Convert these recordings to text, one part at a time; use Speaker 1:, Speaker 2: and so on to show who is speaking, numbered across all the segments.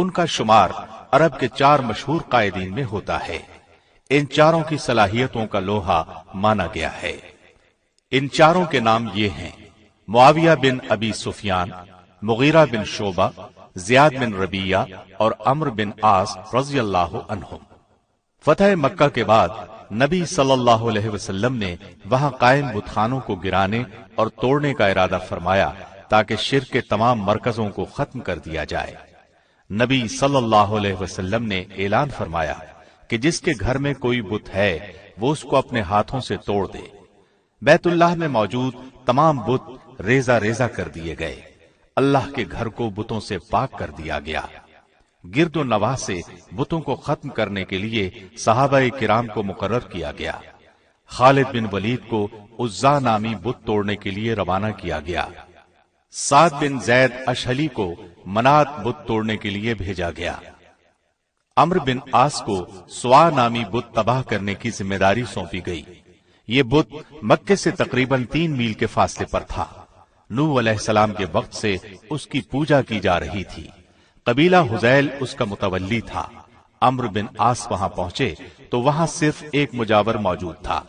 Speaker 1: ان کا شمار عرب کے 4 مشہور قائدین میں ہوتا ہے۔ ان چاروں کی صلاحیتوں کا لوہا مانا گیا ہے۔ ان چاروں کے نام یہ ہیں: معاویہ بن ابی سفیان، مغیرہ بن شعبہ، زیاد بن ربیہ اور عمرو بن عاص رضی اللہ عنہم۔ فتح مکہ کے بعد نبی صلی اللہ علیہ وسلم نے وہاں قائم بت خانوں کو گرانے اور توڑنے کا ارادہ فرمایا تاکہ شرک کے تمام مرکزوں کو ختم کر دیا جائے۔ نبی صلی اللہ علیہ وسلم نے اعلان فرمایا کہ جس کے گھر میں کوئی بت ہے وہ اس کو اپنے ہاتھوں سے توڑ دے۔ بیت اللہ میں موجود تمام بت ریزہ ریزہ کر دیے گئے۔ اللہ کے گھر کو بتوں سے پاک کر دیا گیا۔ گرد و نواح سے بتوں کو ختم کرنے کے لیے صحابہ کرام کو مقرر کیا گیا۔ خالد بن ولید کو عزا نامی بت توڑنے کے لیے روانہ کیا گیا۔ سعد بن زید اشہلی کو منات بت توڑنے کے لیے بھیجا گیا۔ عمرو بن عاص کو سوا نامی بت تباہ کرنے کی ذمہ داری سونپی گئی۔ یہ بت مکے سے تقریباً 3 میل کے فاصلے پر تھا۔ نوح علیہ السلام کے وقت سے اس کی پوجا کی جا رہی تھی۔ قبیلہ حذیل اس کا متولی تھا۔ عمرو بن عاص وہاں پہنچے تو وہاں صرف ایک مجاور موجود تھا۔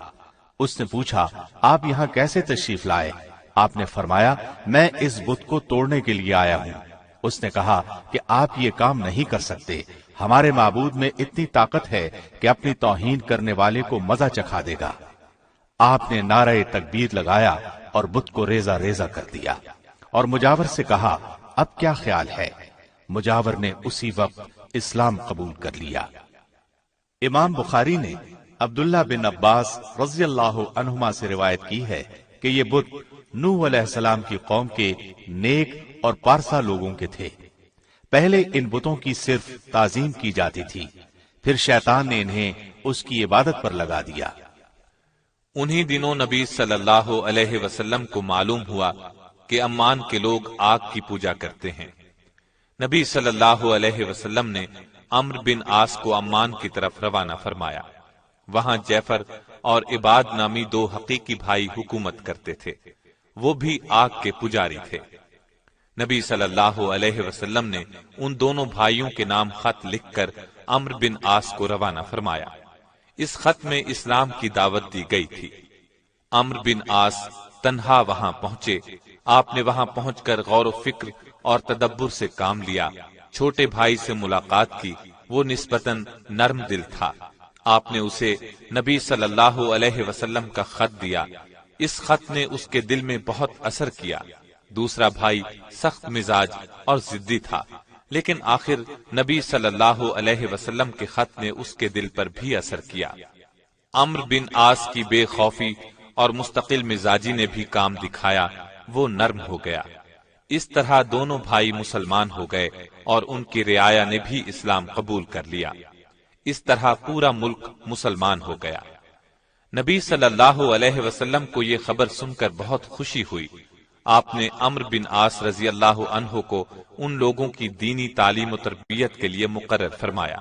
Speaker 1: اس نے پوچھا، آپ یہاں کیسے تشریف لائے؟ آپ نے فرمایا، میں اس بت کو توڑنے کے لیے آیا ہوں۔ اس نے کہا کہ آپ یہ کام نہیں کر سکتے، ہمارے معبود میں اتنی طاقت ہے کہ اپنی توہین کرنے والے کو مزہ چکھا دے گا۔ آپ نے نعرہ تکبیر لگایا اور بت کو ریزہ ریزہ کر دیا اور مجاور سے کہا، اب کیا خیال ہے؟ مجاور نے اسی وقت اسلام قبول کر لیا۔ امام بخاری نے عبداللہ بن عباس رضی اللہ عنہما سے روایت کی ہے کہ یہ بت نوح علیہ السلام کی قوم کے نیک اور پارسا لوگوں کے تھے۔ پہلے ان بتوں کی صرف تعظیم کی جاتی تھی، پھر شیطان نے انہیں اس کی عبادت پر لگا دیا۔
Speaker 2: انہی دنوں نبی صلی اللہ علیہ وسلم کو معلوم ہوا کہ عمان کے لوگ آگ کی پوجا کرتے ہیں۔ نبی صلی اللہ علیہ وسلم نے عمرو بن عاص کو عمان کی طرف روانہ فرمایا۔ وہاں جعفر اور عباد نامی 2 حقیقی بھائی حکومت کرتے تھے، وہ بھی آگ کے پجاری تھے۔ نبی صلی اللہ علیہ وسلم نے ان دونوں بھائیوں کے نام خط لکھ کر عمرو بن عاص کو روانہ فرمایا۔ اس خط میں اسلام کی دعوت دی گئی تھی۔ عمرو بن عاص تنہا وہاں پہنچے۔ آپ نے وہاں پہنچ کر غور و فکر اور تدبر سے کام لیا۔ چھوٹے بھائی سے ملاقات کی، وہ نسبتاً نرم دل تھا۔ آپ نے اسے نبی صلی اللہ علیہ وسلم کا خط دیا۔ اس خط نے اس کے دل میں بہت اثر کیا۔ دوسرا بھائی سخت مزاج اور ضدی تھا، لیکن آخر نبی صلی اللہ علیہ وسلم کے خط نے اس کے دل پر بھی اثر کیا۔ عمرو بن عاص کی بے خوفی اور مستقل مزاجی نے بھی کام دکھایا، وہ نرم ہو گیا۔ اس طرح دونوں بھائی مسلمان ہو گئے اور ان کی رعایا نے بھی اسلام قبول کر لیا۔ اس طرح پورا ملک مسلمان ہو گیا۔ نبی صلی اللہ علیہ وسلم کو یہ خبر سن کر بہت خوشی ہوئی۔ آپ نے عمرو بن عاص رضی اللہ عنہ کو ان لوگوں کی دینی تعلیم و تربیت کے لیے مقرر فرمایا۔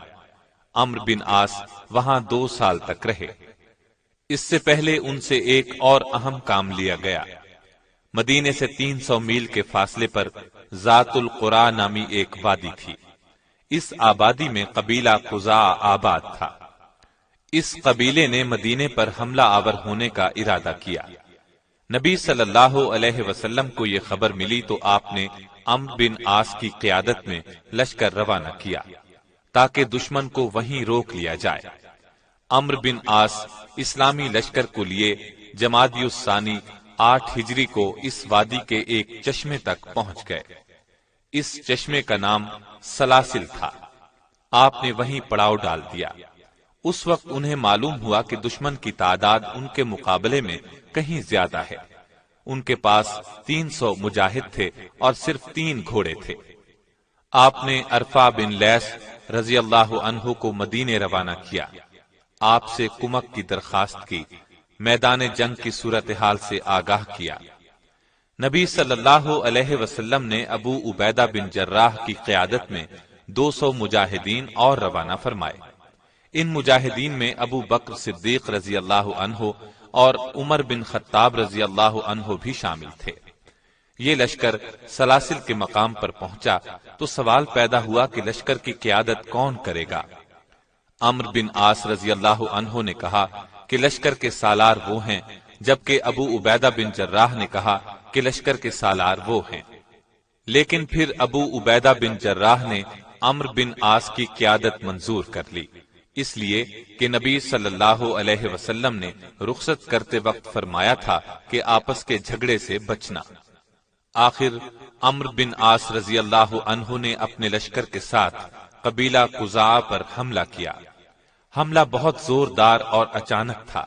Speaker 2: عمرو بن عاص وہاں 2 سال تک رہے۔ اس سے پہلے ان سے ایک اور اہم کام لیا گیا۔ مدینے سے 300 میل کے فاصلے پر ذات القرا نامی ایک وادی تھی۔ اس آبادی میں قبیلہ خزاع آباد تھا۔ اس قبیلے نے مدینے پر حملہ آور ہونے کا ارادہ کیا۔ نبی صلی اللہ علیہ وسلم کو یہ خبر ملی تو آپ نے عمرو بن عاص کی قیادت میں لشکر روانہ کیا تاکہ دشمن کو وہیں روک لیا جائے۔ عمرو بن عاص اسلامی لشکر کو لیے جمادی الثانی 8 ہجری کو اس وادی کے ایک چشمے تک پہنچ گئے۔ اس چشمے کا نام سلاسل تھا۔ آپ نے وہیں پڑاؤ ڈال دیا۔ اس وقت انہیں معلوم ہوا کہ دشمن کی تعداد ان کے مقابلے میں کہیں زیادہ ہے۔ ان کے پاس 300 مجاہد تھے اور صرف 3 گھوڑے تھے۔ آپ نے عرفہ بن لیس رضی اللہ عنہ کو مدینے روانہ کیا۔ آپ سے کمک کی درخواست کی، میدان جنگ کی صورتحال سے آگاہ کیا۔ نبی صلی اللہ علیہ وسلم نے ابو عبیدہ بن جراح کی قیادت میں 200 مجاہدین اور روانہ فرمائے۔ ان مجاہدین میں ابو بکر صدیق رضی اللہ عنہ اور عمر بن خطاب رضی اللہ عنہ بھی شامل تھے۔ یہ لشکر سلاسل کے مقام پر پہنچا تو سوال پیدا ہوا کہ لشکر کی قیادت کون کرے گا؟ عمرو بن عاص رضی اللہ عنہ نے کہا کہ لشکر کے سالار وہ ہیں، جبکہ ابو عبیدہ بن جراح نے کہا کہ لشکر کے سالار وہ ہیں۔ لیکن پھر ابو عبیدہ بن جراح نے عمرو بن عاص کی قیادت منظور کر لی، اس لیے کہ نبی صلی اللہ علیہ وسلم نے رخصت کرتے وقت فرمایا تھا کہ آپس کے جھگڑے سے بچنا۔ آخر عمرو بن عاص رضی اللہ عنہ نے اپنے لشکر کے ساتھ قبیلہ قزاع پر حملہ کیا۔ حملہ بہت زوردار اور اچانک تھا،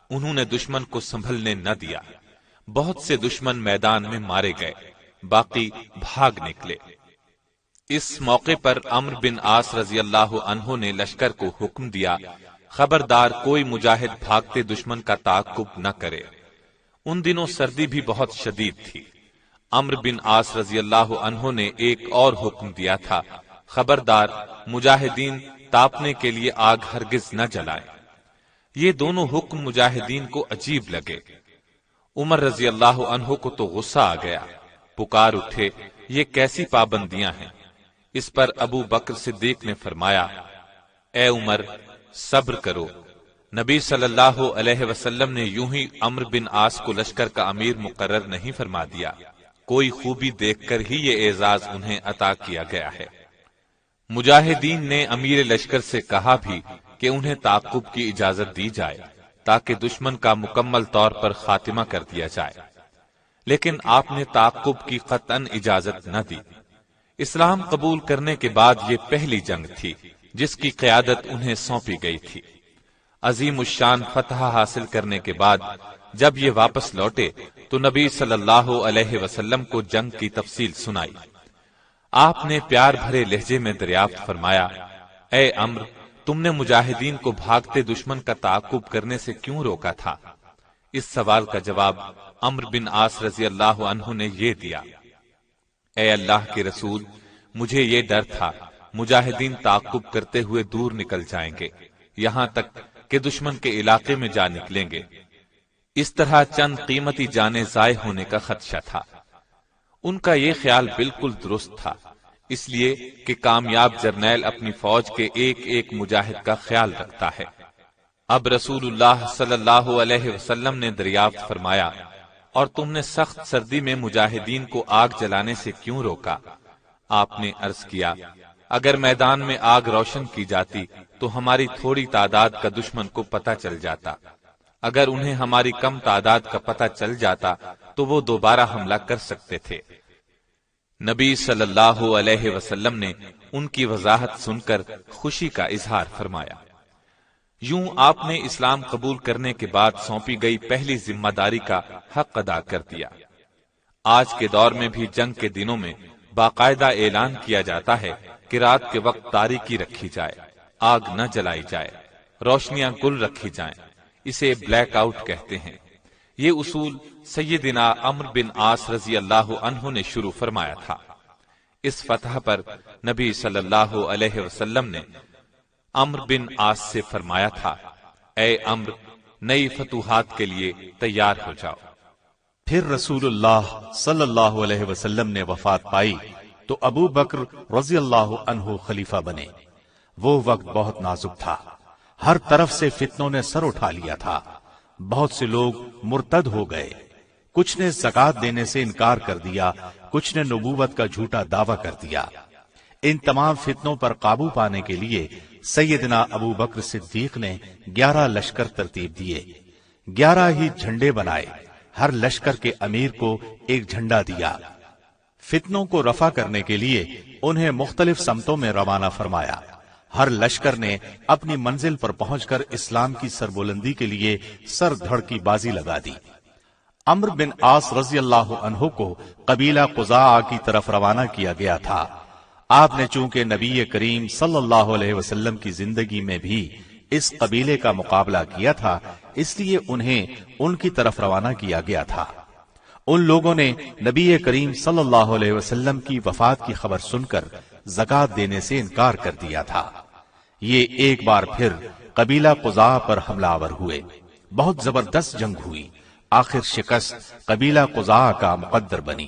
Speaker 2: انہوں نے دشمن کو سنبھلنے نہ دیا۔ بہت سے دشمن میدان میں مارے گئے، باقی بھاگ نکلے۔ اس موقع پر عمرو بن عاص رضی اللہ عنہ نے لشکر کو حکم دیا، خبردار کوئی مجاہد بھاگتے دشمن کا تعاقب نہ کرے۔ ان دنوں سردی بھی بہت شدید تھی۔ عمرو بن عاص رضی اللہ عنہ نے ایک اور حکم دیا تھا، خبردار مجاہدین تاپنے کے لیے آگ ہرگز نہ جلائیں۔ یہ دونوں حکم مجاہدین کو عجیب لگے۔ عمر رضی اللہ عنہ کو تو غصہ آ گیا، پکار اٹھے، یہ کیسی پابندیاں ہیں؟ اس پر ابو بکر صدیق نے فرمایا، اے عمر صبر کرو، نبی صلی اللہ علیہ وسلم نے یوں ہی عمرو بن عاص کو لشکر کا امیر مقرر نہیں فرما دیا، کوئی خوبی دیکھ کر ہی یہ اعزاز انہیں عطا کیا گیا ہے۔ مجاہدین نے امیر لشکر سے کہا بھی کہ انہیں تعاقب کی اجازت دی جائے تاکہ دشمن کا مکمل طور پر خاتمہ کر دیا جائے، لیکن آپ نے تعاقب کی قطعاً اجازت نہ دی۔ اسلام قبول کرنے کے بعد یہ پہلی جنگ تھی جس کی قیادت انہیں سونپی گئی تھی۔ عظیم الشان فتح حاصل کرنے کے بعد جب یہ واپس لوٹے تو نبی صلی اللہ علیہ وسلم کو جنگ کی تفصیل سنائی۔ آپ نے پیار بھرے لہجے میں دریافت فرمایا، اے عمرو، تم نے مجاہدین کو بھاگتے دشمن کا تعاقب کرنے سے کیوں روکا تھا؟ اس سوال کا جواب عمرو بن عاص رضی اللہ عنہ نے یہ دیا، اے اللہ کے رسول، مجھے یہ ڈر تھا مجاہدین تعاقب کرتے ہوئے دور نکل جائیں گے، یہاں تک کہ دشمن کے علاقے میں جا نکلیں گے۔ اس طرح چند قیمتی جانیں ضائع ہونے کا خدشہ تھا۔ ان کا یہ خیال بالکل درست تھا، اس لیے کہ کامیاب جرنیل اپنی فوج کے ایک ایک مجاہد کا خیال رکھتا ہے۔ اب رسول اللہ صلی اللہ علیہ وسلم نے دریافت فرمایا، اور تم نے سخت سردی میں مجاہدین کو آگ جلانے سے کیوں روکا؟ آپ نے عرض کیا، اگر میدان میں آگ روشن کی جاتی تو ہماری تھوڑی تعداد کا دشمن کو پتہ چل جاتا، اگر انہیں ہماری کم تعداد کا پتہ چل جاتا تو وہ دوبارہ حملہ کر سکتے تھے۔ نبی صلی اللہ علیہ وسلم نے ان کی وضاحت سن کر خوشی کا اظہار فرمایا۔ یوں آپ نے اسلام قبول کرنے کے بعد سونپی گئی پہلی ذمہ داری کا حق ادا کر دیا۔ آج کے دور میں بھی جنگ کے دنوں میں باقاعدہ اعلان کیا جاتا ہے کہ رات کے وقت تاریکی رکھی جائے، آگ نہ جلائی جائے، روشنیاں گل رکھی جائیں، اسے بلیک آؤٹ کہتے ہیں۔ یہ اصول سیدنا عمرو بن عاص رضی اللہ عنہ نے شروع فرمایا تھا۔ اس فتح پر نبی صلی اللہ علیہ وسلم نے عمرو بن عاص سے فرمایا تھا، اے عمرو، نئی فتوحات کے لیے تیار ہو جاؤ۔
Speaker 1: پھر رسول اللہ صلی اللہ علیہ وسلم نے وفات پائی تو ابو بکر رضی اللہ عنہ خلیفہ بنے۔ وہ وقت بہت نازک تھا، ہر طرف سے فتنوں نے سر اٹھا لیا تھا، بہت سے لوگ مرتد ہو گئے، کچھ نے زکوٰۃ دینے سے انکار کر دیا، کچھ نے نبوت کا جھوٹا دعویٰ کر دیا۔ ان تمام فتنوں پر قابو پانے کے لیے سیدنا ابو بکر صدیق نے 11 لشکر ترتیب دیے، 11 ہی جھنڈے بنائے، ہر لشکر کے امیر کو ایک جھنڈا دیا۔ فتنوں کو رفع کرنے کے لیے انہیں مختلف سمتوں میں روانہ فرمایا۔ ہر لشکر نے اپنی منزل پر پہنچ کر اسلام کی سربلندی کے لیے سر دھڑ کی بازی لگا دی۔ عمرو بن عاص رضی اللہ عنہ کو قبیلہ قزاع کی طرف روانہ کیا گیا تھا۔ آپ نے چونکہ نبی کریم صلی اللہ علیہ وسلم کی زندگی میں بھی اس قبیلے کا مقابلہ کیا تھا، اس لیے انہیں ان کی طرف روانہ کیا گیا تھا۔ ان لوگوں نے نبی کریم صلی اللہ علیہ وسلم کی وفات کی خبر سن کر زکوٰۃ دینے سے انکار کر دیا تھا۔ یہ ایک بار پھر قبیلہ قزاع پر حملہ آور ہوئے، بہت زبردست جنگ ہوئی، آخر شکست قبیلہ قزاع کا مقدر بنی۔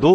Speaker 1: 2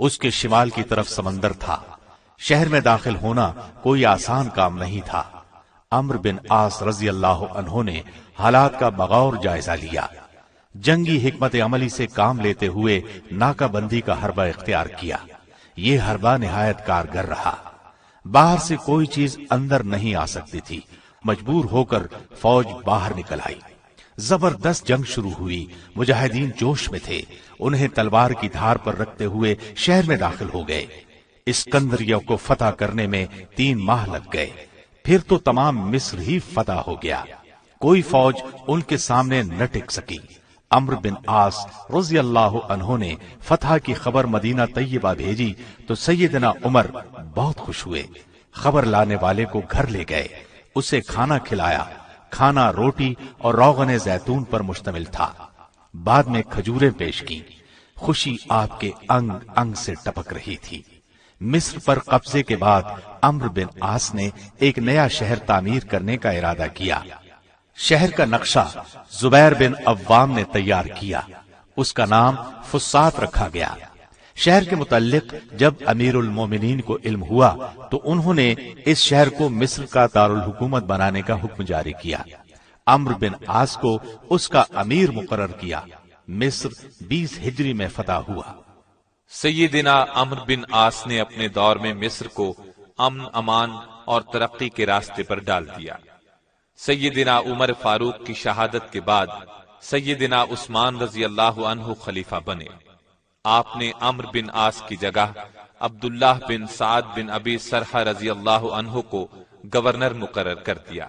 Speaker 1: اس کے شمال کی طرف سمندر تھا. شہر میں داخل ہونا کوئی آسان کام نہیں تھا. عمرو بن عاص رضی اللہ عنہ نے حالات کا بغور جائزہ لیا. جنگی حکمت عملی سے کام لیتے ہوئے ناکہ بندی کا حربہ اختیار کیا. یہ حربہ نہایت کارگر رہا. باہر سے کوئی چیز اندر نہیں آ سکتی تھی. مجبور ہو کر فوج باہر نکل آئی. زبردست جنگ شروع ہوئی. مجاہدین جوش میں تھے. انہیں تلوار کی دھار پر رکھتے ہوئے شہر میں داخل ہو گئے. اسکندریہ کو فتح کرنے میں 3 ماہ لگ گئے. پھر تو تمام مصر ہی فتح ہو گیا. کوئی فوج ان کے سامنے نہ ٹک سکی. عمرو بن عاص رضی اللہ عنہ نے فتح کی خبر مدینہ طیبہ بھیجی تو سیدنا عمر بہت خوش ہوئے. خبر لانے والے کو گھر لے گئے. اسے کھانا کھلایا. کھانا روٹی اور روغن زیتون پر مشتمل تھا. بعد میں کھجوریں پیش کی. خوشی آپ کے انگ انگ سے ٹپک رہی تھی. مصر پر قبضے کے بعد عمرو بن عاص نے ایک نیا شہر تعمیر کرنے کا ارادہ کیا. شہر کا نقشہ زبیر بن عوام نے تیار کیا. اس کا نام فسطاط رکھا گیا. شہر کے متعلق جب امیر المومنین کو علم ہوا تو انہوں نے اس شہر کو مصر کا دارالحکومت بنانے کا حکم جاری کیا. عمرو بن عاص کو اس کا امیر مقرر کیا. مصر 20 ہجری میں فتح ہوا.
Speaker 2: سیدنا عمرو بن عاص نے اپنے دور میں مصر کو امن امان اور ترقی کے راستے پر ڈال دیا. سیدنا عمر فاروق کی شہادت کے بعد سیدنا عثمان رضی اللہ عنہ خلیفہ بنے. آپ نے عمرو بن عاص کی جگہ عبداللہ بن سعد بن ابی سرحہ رضی اللہ عنہ کو گورنر مقرر کر دیا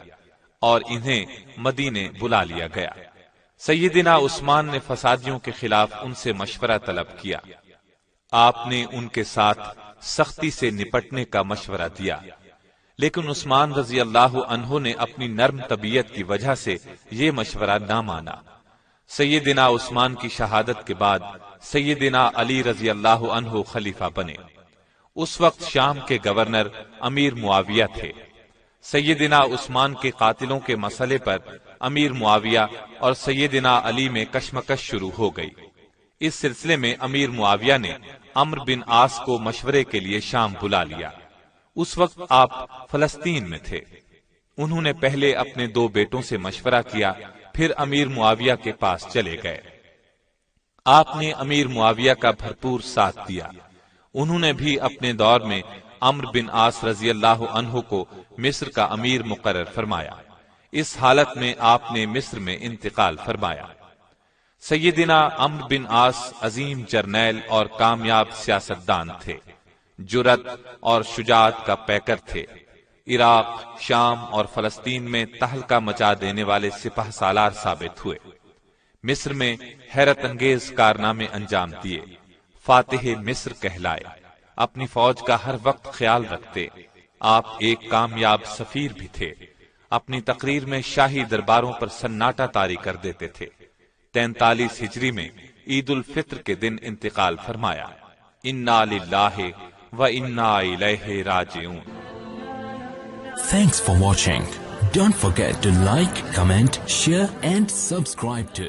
Speaker 2: اور انہیں مدینے بلا لیا گیا. سیدنا عثمان نے فسادیوں کے خلاف ان سے مشورہ طلب کیا. آپ نے ان کے ساتھ سختی سے نپٹنے کا مشورہ دیا، لیکن عثمان رضی اللہ عنہ نے اپنی نرم طبیعت کی وجہ سے یہ مشورہ نہ مانا. سیدنا عثمان کی شہادت کے بعد سیدنا علی رضی اللہ عنہ خلیفہ بنے. اس وقت شام کے گورنر امیر معاویہ تھے. سیدنا عثمان کے قاتلوں کے مسئلے پر امیر معاویہ اور سیدنا علی میں کشمکش شروع ہو گئی. اس سلسلے میں امیر معاویہ نے عمرو بن عاص کو مشورے کے لیے شام بلا لیا. اس وقت آپ فلسطین میں تھے. انہوں نے پہلے اپنے 2 بیٹوں سے مشورہ کیا، پھر امیر معاویہ کے پاس چلے گئے. آپ نے امیر معاویہ کا بھرپور ساتھ دیا. انہوں نے بھی اپنے دور میں عمرو بن عاص رضی اللہ عنہ کو مصر کا امیر مقرر فرمایا. اس حالت میں آپ نے مصر میں انتقال فرمایا. سیدنا عمرو بن عاص عظیم جرنیل اور کامیاب سیاستدان تھے. جرأت اور شجاعت کا پیکر تھے. عراق، شام اور فلسطین میں تہلکہ مچا دینے والے سپہ سالار ثابت ہوئے. مصر میں حیرت انگیز کارنامے انجام دیے. فاتح مصر کہلائے. اپنی فوج کا ہر وقت خیال رکھتے. آپ ایک کامیاب سفیر بھی تھے. اپنی تقریر میں شاہی درباروں پر سناٹا طاری کر دیتے تھے. 43 ہجری میں عید الفطر کے دن انتقال فرمایا. انا للہ و انا الیہ راجعون.
Speaker 3: Thanks for watching. Don't forget to like, comment, share and subscribe to